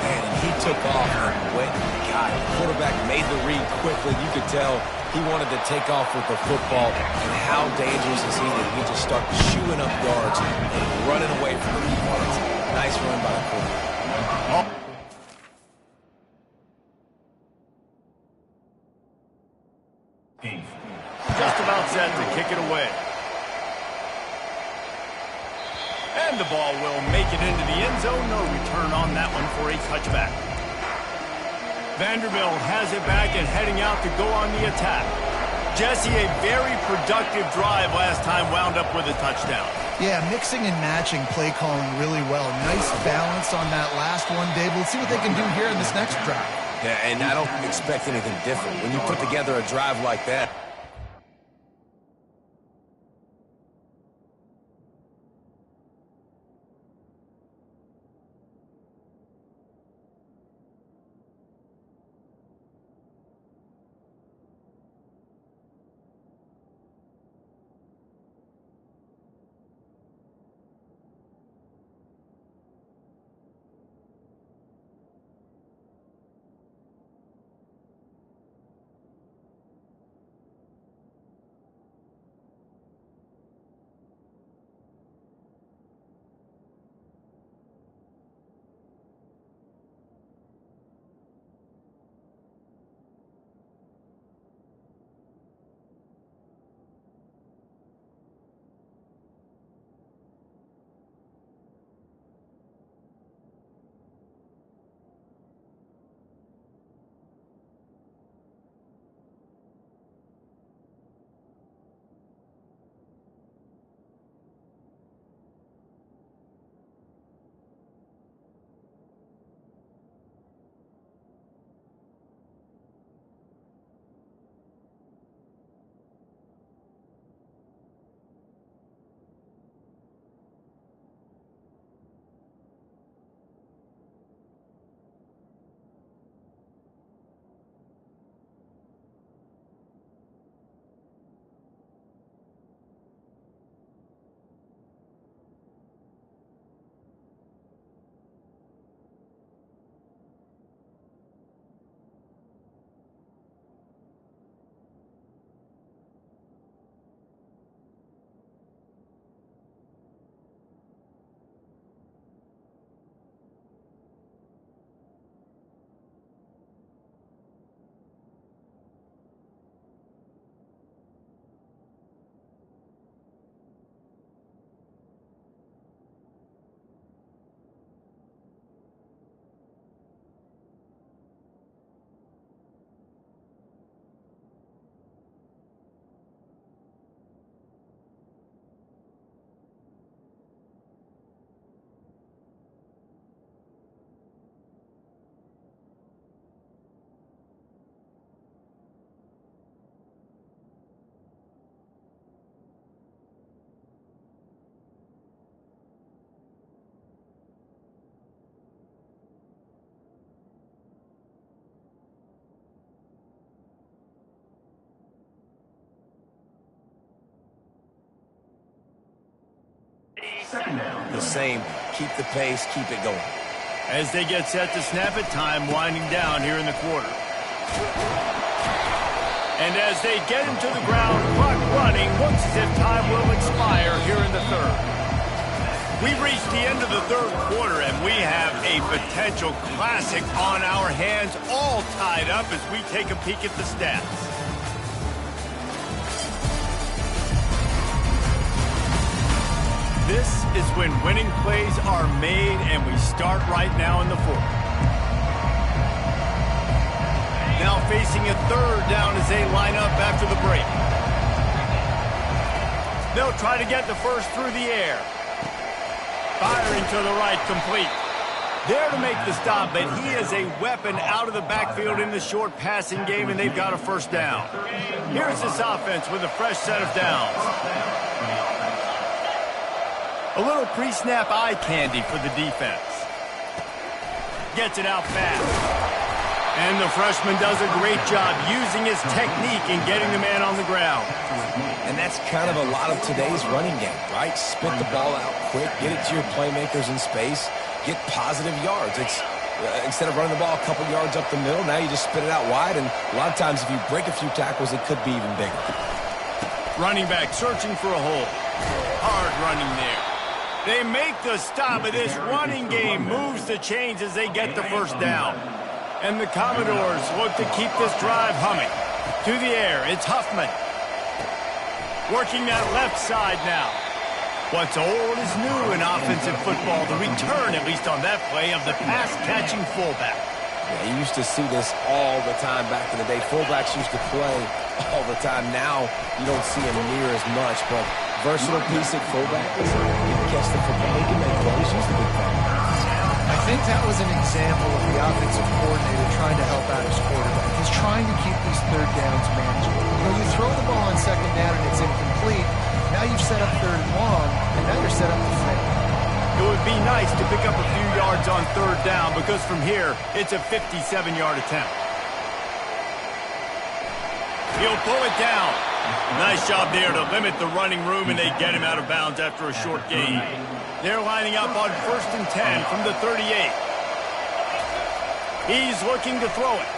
Man, he took off and went and got it. Quarterback made the read quickly. You could tell he wanted to take off with the football. And how dangerous is he that he just started chewing up yards and running away from the defense. Nice run by the quarterback. Just about set to kick it away. And the ball will make it into the end zone. No return on that one for a touchback. Vanderbilt has it back and heading out to go on the attack. Jesse, a very productive drive last time wound up with a touchdown. Yeah, mixing and matching play calling really well. Nice balance on that last one, Dave. Let's see what they can do here in this next drive. Yeah, and I don't expect anything different. When you put together a drive like that, the same. Keep the pace, keep it going. As they get set to snap it, time winding down here in the quarter. And as they get him to the ground, clock running, looks as if time will expire here in the third. We've reached the end of the third quarter, and we have a potential classic on our hands, all tied up as we take a peek at the stats. This is when winning plays are made, and we start right now in the fourth. Now facing a third down as they line up after the break. They'll try to get the first through the air. Firing to the right, complete. There to make the stop, but he is a weapon out of the backfield in the short passing game, and they've got a first down. Here's this offense with a fresh set of downs. A little pre-snap eye candy for the defense. Gets it out fast. And the freshman does a great job using his technique and getting the man on the ground. And that's kind of a lot of today's running game, right? Spit the ball out quick, get it to your playmakers in space, get positive yards. It's instead of running the ball a couple yards up the middle, now you just spit it out wide, and a lot of times if you break a few tackles, it could be even bigger. Running back searching for a hole. Hard running there. They make the stop, but this running game moves the chains as they get the first down. And the Commodores look to keep this drive humming. To the air, it's Huffman. Working that left side now. What's old is new in offensive football. The return, at least on that play, of the pass-catching fullback. Yeah, you used to see this all the time back in the day. Fullbacks used to play all the time. Now, you don't see them near as much, but versatile piece at fullback. He can catch the football. He can make plays. He's a big player. I think that was an example of the offensive coordinator trying to help out his quarterback. He's trying to keep these third downs manageable. You know, you throw the ball on second down and it's incomplete. Now you've set up third and long, and now you're set up to fail. It would be nice to pick up a few yards on third down because from here, it's a 57-yard attempt. He'll pull it down. Nice job there to limit the running room, and they get him out of bounds after a short gain. They're lining up on 1st and 10 from the 38. He's looking to throw it.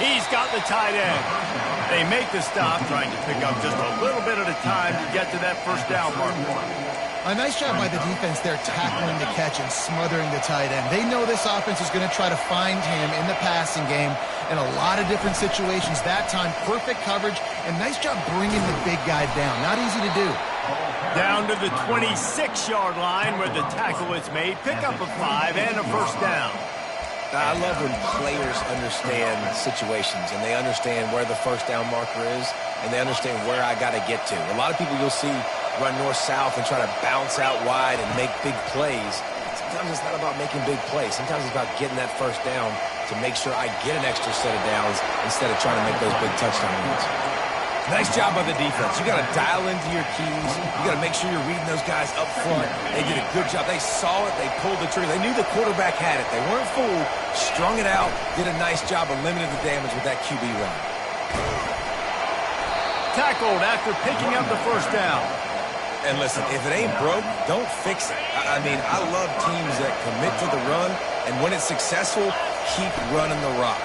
He's got the tight end. They make the stop, trying to pick up just a little bit at a time to get to that first down mark. A nice job by the defense there tackling the catch and smothering the tight end. They know this offense is going to try to find him in the passing game in a lot of different situations. That time, perfect coverage, and nice job bringing the big guy down. Not easy to do. Down to the 26-yard line where the tackle is made. Pick up a 5 and a first down. I love when players understand situations and they understand where the first down marker is and they understand where I got to get to. A lot of people you'll see run north-south and try to bounce out wide and make big plays. Sometimes it's not about making big plays. Sometimes it's about getting that first down to make sure I get an extra set of downs instead of trying to make those big touchdown runs. Nice job by the defense. You got to dial into your keys. You got to make sure you're reading those guys up front. They did a good job. They saw it. They pulled the trigger. They knew the quarterback had it. They weren't fooled. Strung it out. Did a nice job of limiting the damage with that QB run. Tackled after picking up the first down. And listen, if it ain't broke, don't fix it. I mean, I love teams that commit to the run, and when it's successful, keep running the rock.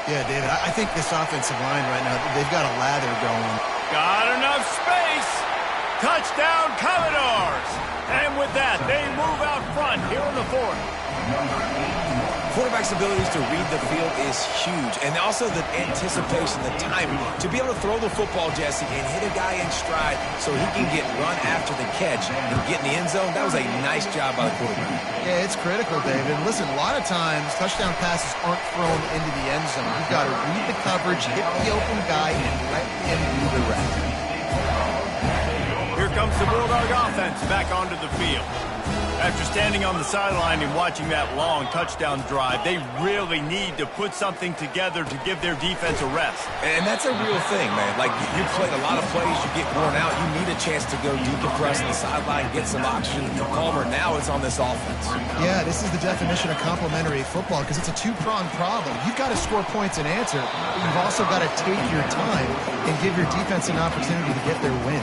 Yeah, David, I think this offensive line right now, they've got a lather going. Got enough space. Touchdown, Commodores. And with that, they move out front here in the fourth. Quarterback's abilities to read the field is huge, and also the anticipation, the timing. To be able to throw the football, Jesse, and hit a guy in stride so he can get run after the catch and get in the end zone, that was a nice job by the quarterback. Yeah, it's critical, David. Listen, a lot of times, touchdown passes aren't thrown into the end zone. You've got to read the coverage, hit the open guy, and let him do the rest. Here comes the Bulldog offense back onto the field. After standing on the sideline and watching that long touchdown drive, they really need to put something together to give their defense a rest. And that's a real thing, man. Like, you played a lot of plays, you get worn out, you need a chance to go decompress on the sideline, get some oxygen, calmer. Now it's on this offense. Yeah, this is the definition of complementary football because it's a two-pronged problem. You've got to score points and answer, but you've also got to take your time and give your defense an opportunity to get their win.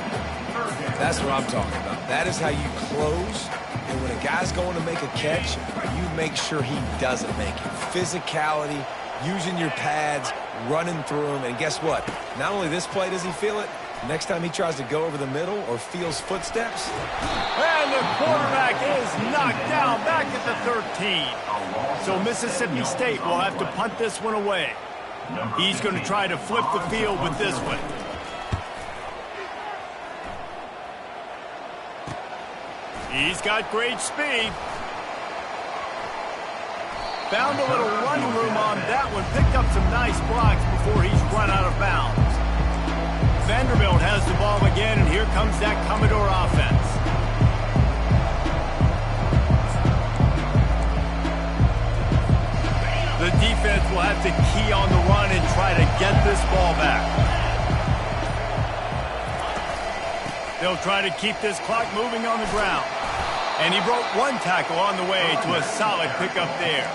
That's what I'm talking about. That is how you close. And when a guy's going to make a catch, you make sure he doesn't make it. Physicality, using your pads, running through them. And guess what? Not only this play does he feel it, next time he tries to go over the middle or feels footsteps. And the quarterback is knocked down back at the 13. So Mississippi State will have to punt this one away. He's going to try to flip the field with this one. He's got great speed. Found a little running room on that one. Picked up some nice blocks before he's run out of bounds. Vanderbilt has the ball again, and here comes that Commodore offense. The defense will have to key on the run and try to get this ball back. They'll try to keep this clock moving on the ground. And he broke one tackle on the way to a solid pickup there.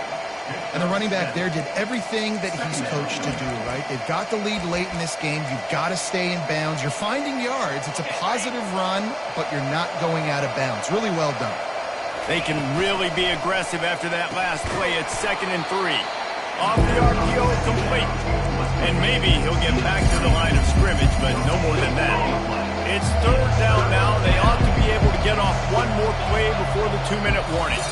And the running back there did everything that he's coached to do, right? They've got the lead late in this game. You've got to stay in bounds. You're finding yards. It's a positive run, but you're not going out of bounds. Really well done. They can really be aggressive after that last play at 2nd and 3. Off the RPO, complete. And maybe he'll get back to the line of scrimmage, but no more than that. It's 3rd down now. They ought to be able to get off one more play before the 2-minute warning.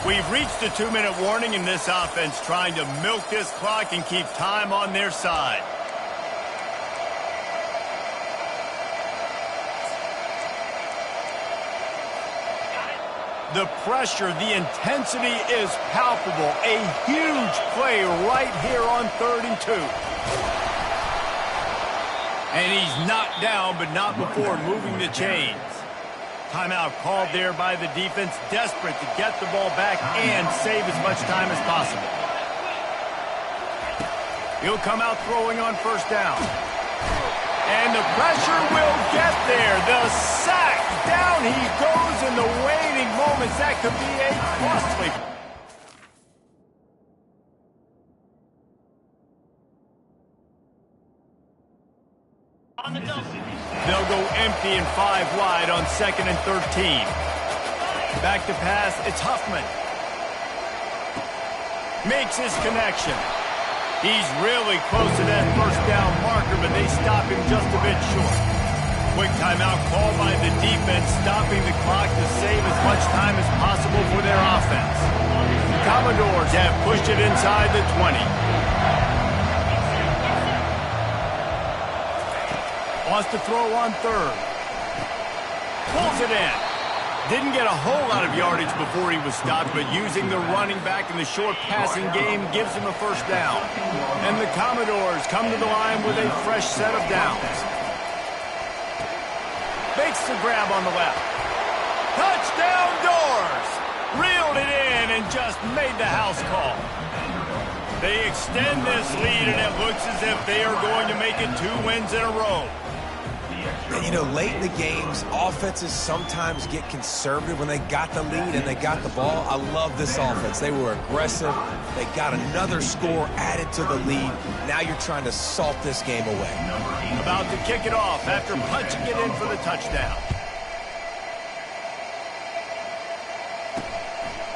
We've reached the 2-minute warning, and this offense trying to milk this clock and keep time on their side. The pressure, the intensity is palpable. A huge play right here on 3rd and 2. And he's knocked down, but not before moving the chains. Timeout called there by the defense, desperate to get the ball back and save as much time as possible. He'll come out throwing on 1st down. And the pressure will get there. The sack. Down he goes in the waiting moments. That could be a costly. They'll go empty and 5 wide on 2nd and 13. Back to pass. It's Huffman. Makes his connection. He's really close to that 1st down marker, but they stop him just a bit short. Quick timeout called by the defense, stopping the clock to save as much time as possible for their offense. The Commodores have pushed it inside the 20. Wants to throw on 3rd. Pulls it in. Didn't get a whole lot of yardage before he was stopped, but using the running back in the short passing game gives him a 1st down. And the Commodores come to the line with a fresh set of downs. Makes the grab on the left. Touchdown Doors! Reeled it in and just made the house call. They extend this lead, and it looks as if they are going to make it 2 wins in a row. And, you know, late in the games, offenses sometimes get conservative when they got the lead and they got the ball. I love this offense. They were aggressive. They got another score added to the lead. Now you're trying to salt this game away. About to kick it off after punching it in for the touchdown.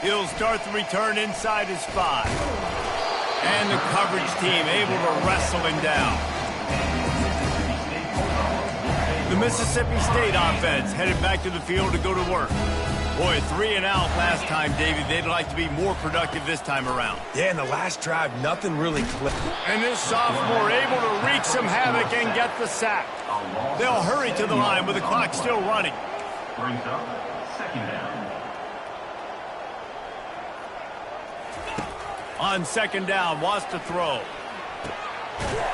He'll start the return inside his 5. And the coverage team able to wrestle him down. The Mississippi State offense headed back to the field to go to work. Boy, 3 and out last time, Davey. They'd like to be more productive this time around. Yeah, in the last drive, nothing really clicked. And this sophomore able to wreak some havoc and get the sack. They'll hurry to the line with the clock still running. Brings up 2nd down. On 2nd down, wants to throw.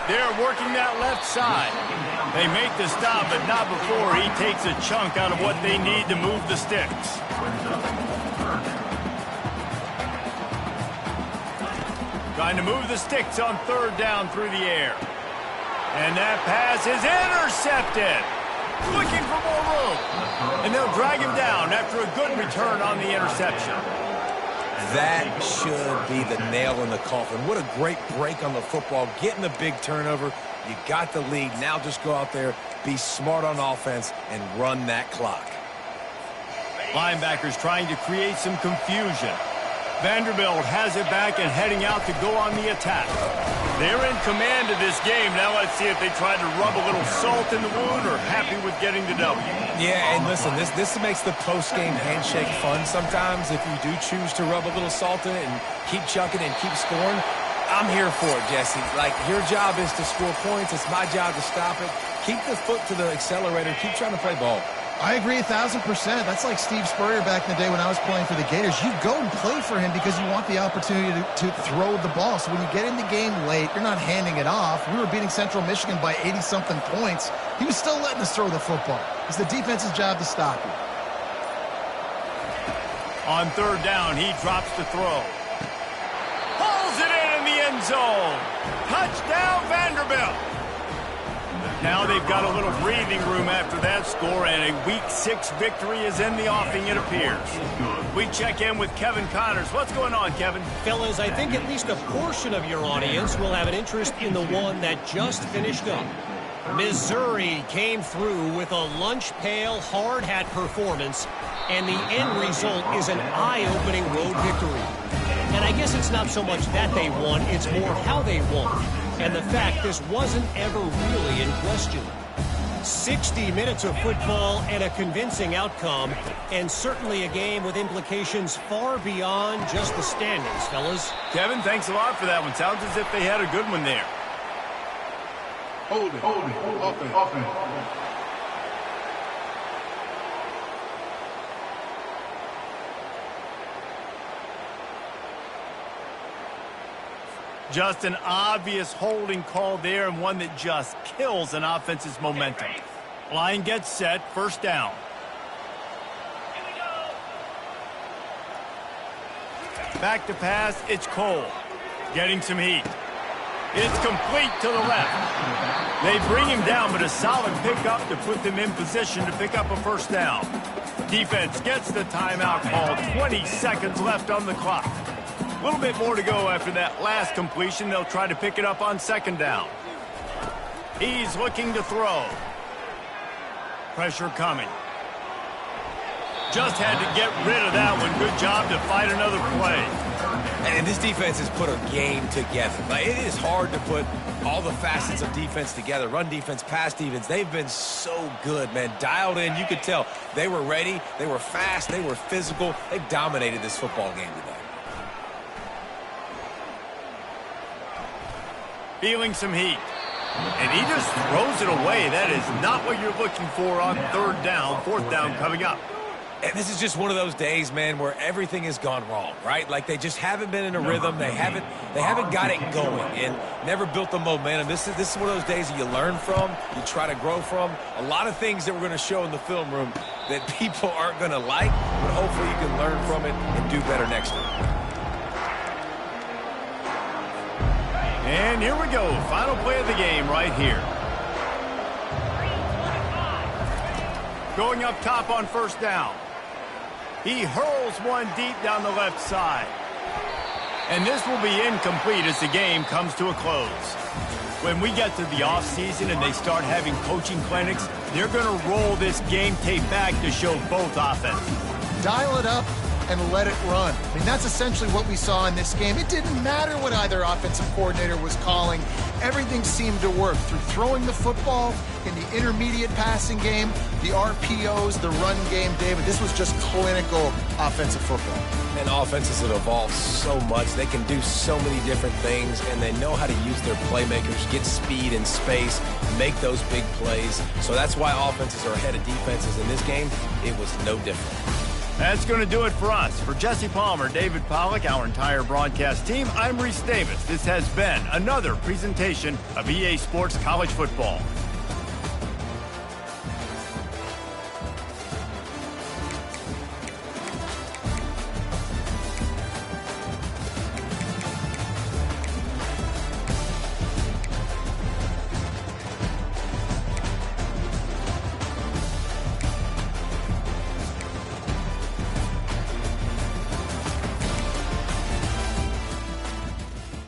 They're working that left side. They make the stop, but not before he takes a chunk out of what they need to move the sticks. Trying to move the sticks on 3rd down through the air. And that pass is intercepted. Looking for more room. And they'll drag him down after a good return on the interception. That should be the nail in the coffin. What a great break on the football. Getting the big turnover. You got the lead. Now just go out there, be smart on offense, and run that clock. Linebackers trying to create some confusion. Vanderbilt has it back and heading out to go on the attack. They're in command of this game. Now let's see if they try to rub a little salt in the wound or happy with getting the W. Yeah, and listen, this makes the post-game handshake fun sometimes if you do choose to rub a little salt in it and keep chucking and keep scoring. I'm here for it, Jesse. Like, your job is to score points. It's my job to stop it. Keep the foot to the accelerator. Keep trying to play ball. I agree 1,000%. That's like Steve Spurrier back in the day when I was playing for the Gators. You go and play for him because you want the opportunity to throw the ball. So when you get in the game late, you're not handing it off. We were beating Central Michigan by 80-something points. He was still letting us throw the football. It's the defense's job to stop you. On third down, he drops the throw. Pulls it in the end zone. Touchdown, Vanderbilt. Now they've got a little breathing room after that score, and a Week 6 victory is in the offing, it appears. We check in with Kevin Connors. What's going on, Kevin? Fellas, I think at least a portion of your audience will have an interest in the one that just finished up. Missouri came through with a lunch pail hard hat performance, and the end result is an eye-opening road victory. And I guess it's not so much that they won, it's more how they won. And the fact this wasn't ever really in question. 60 minutes of football and a convincing outcome, and certainly a game with implications far beyond just the standings, fellas. Kevin, thanks a lot for that one. Sounds as if they had a good one there. Hold it. Offense. Just an obvious holding call there, and one that just kills an offense's momentum. Line gets set, first down. Back to pass, it's Cole. Getting some heat. It's complete to the left. They bring him down, but a solid pickup to put them in position to pick up a first down. Defense gets the timeout call. 20 seconds left on the clock. A little bit more to go after that last completion. They'll try to pick it up on second down. He's looking to throw. Pressure coming. Just had to get rid of that one. Good job to fight another play. And this defense has put a game together. Like, it is hard to put all the facets of defense together. Run defense, pass defense. They've been so good, man. Dialed in. You could tell they were ready. They were fast. They were physical. They dominated this football game today. Feeling some heat. And he just throws it away. That is not what you're looking for on third down. Fourth down coming up. And this is just one of those days, man, where everything has gone wrong, right? Like, they just haven't been in a rhythm. They haven't got it going and never built the momentum. This is one of those days that you learn from, you try to grow from. A lot of things that we're going to show in the film room that people aren't going to like, but hopefully you can learn from it and do better next time. And here we go. Final play of the game right here. Going up top on first down. He hurls one deep down the left side. And this will be incomplete as the game comes to a close. When we get to the offseason and they start having coaching clinics, they're going to roll this game tape back to show both offenses. Dial it up and let it run. I mean, that's essentially what we saw in this game. It didn't matter what either offensive coordinator was calling. Everything seemed to work through throwing the football, in the intermediate passing game, the RPOs, the run game, David. This was just clinical offensive football. And offenses have evolved so much. They can do so many different things, and they know how to use their playmakers, get speed and space, make those big plays. So that's why offenses are ahead of defenses. In this game, it was no different. That's going to do it for us. For Jesse Palmer, David Pollack, our entire broadcast team, I'm Reese Davis. This has been another presentation of EA Sports College Football.